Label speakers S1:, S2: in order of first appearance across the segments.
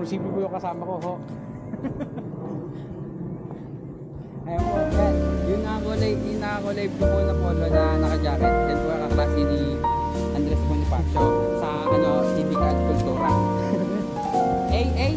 S1: Responsible po yung kasama ko, ho.
S2: Ayun po, yan. Yung nakakulay blue po na polo na naka-jacket. Yan po ang kaklase ni Andres Bonifacio sa Civic at Cultura. Hey!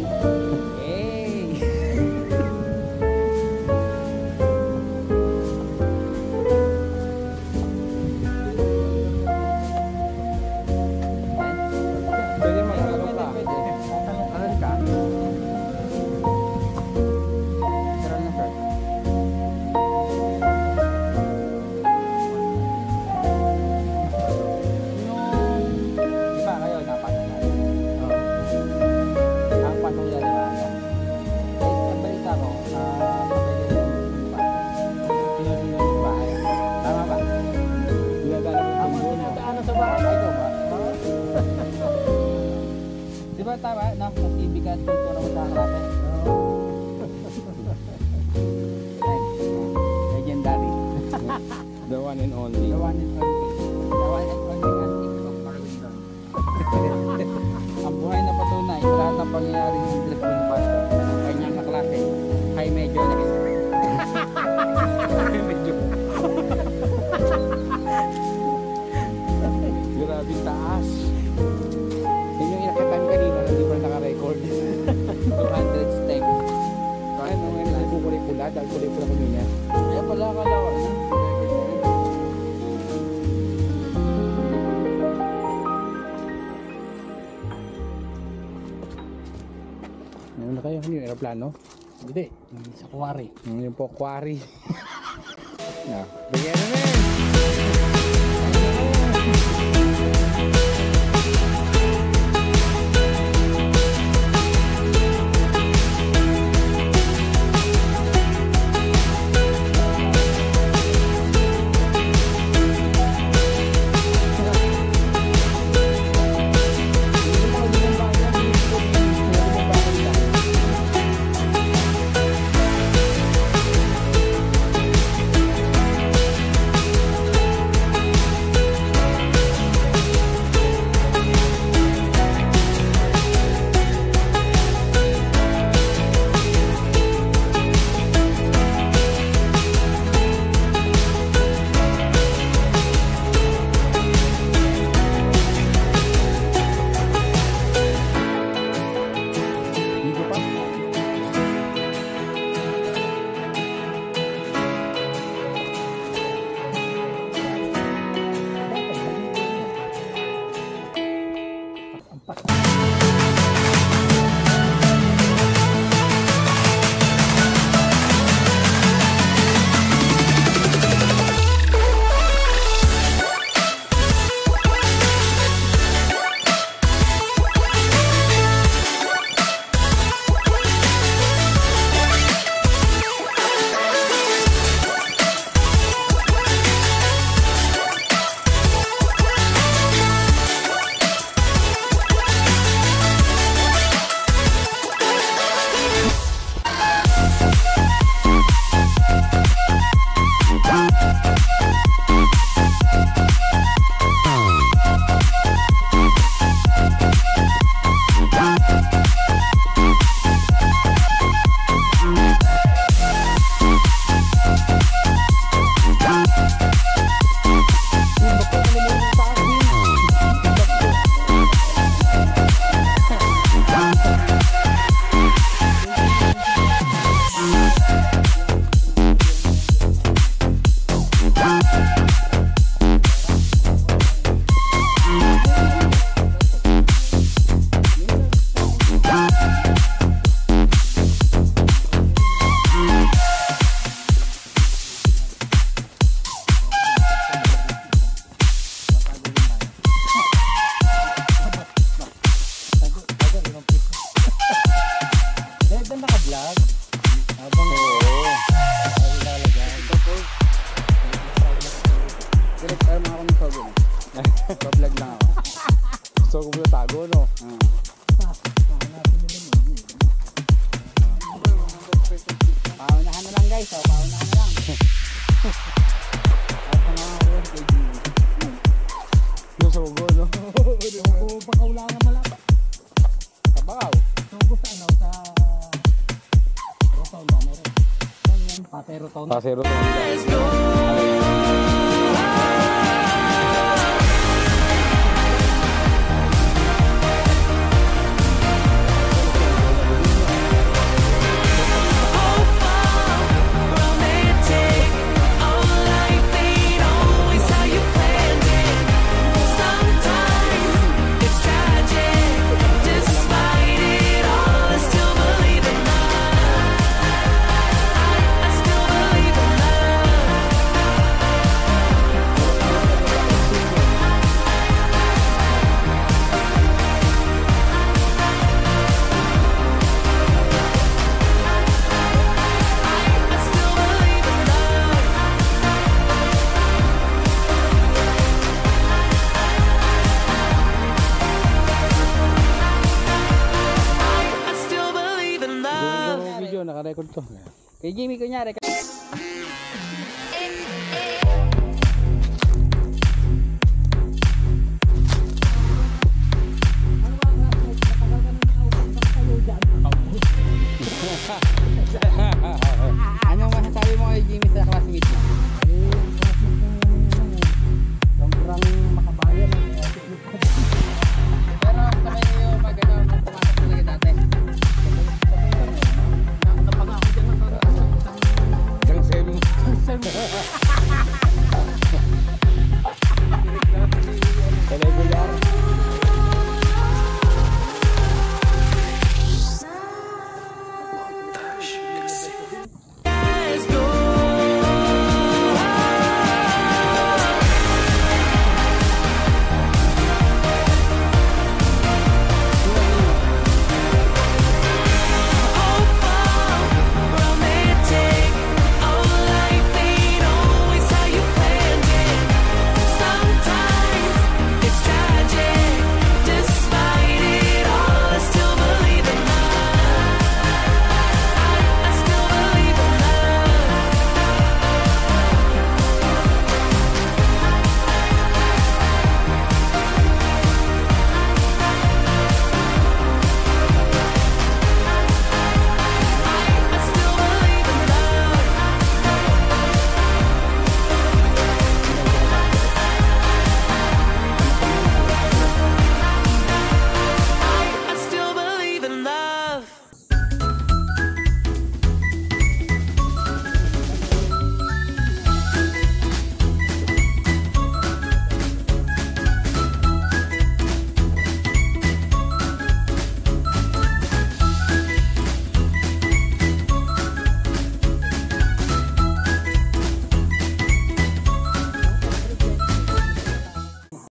S2: Tama, no? Sa Civic at Cultura mo sa kaklase. Legendary.
S1: The one and only.
S2: The one and only. The one and only antique of Carwindon. Ang buhay na patunay sa lahat ng pangyayari ng Andres Bonifacio. Ang kanyang kaklase ay medyo
S1: Grabing taas. Yun yung inakitan kanina, hindi pa naka-record.
S2: 200 steps.
S1: Kaya nung ngayon nagkukulay pula, dahil kulay pula kanina.
S2: Kaya pala akala ko na.
S1: Ano na kayo? Ano yung aeroplano?
S2: Hindi, sa kuwari.
S1: Yung po, quarry. Bigyan na na
S2: Vlog lang ako.
S1: So kung muna tago, no?
S2: Paunahan na lang guys, paunahan na lang. At mga horse kay Jimmy.
S1: Yung sugo, no?
S3: Sugo, bakaw lang na malapa.
S1: Tabaw.
S3: Sugo sa ano?
S2: Aeroton.
S1: Pasero. Video, naka-record to.
S2: Kay Jimmy kunyari.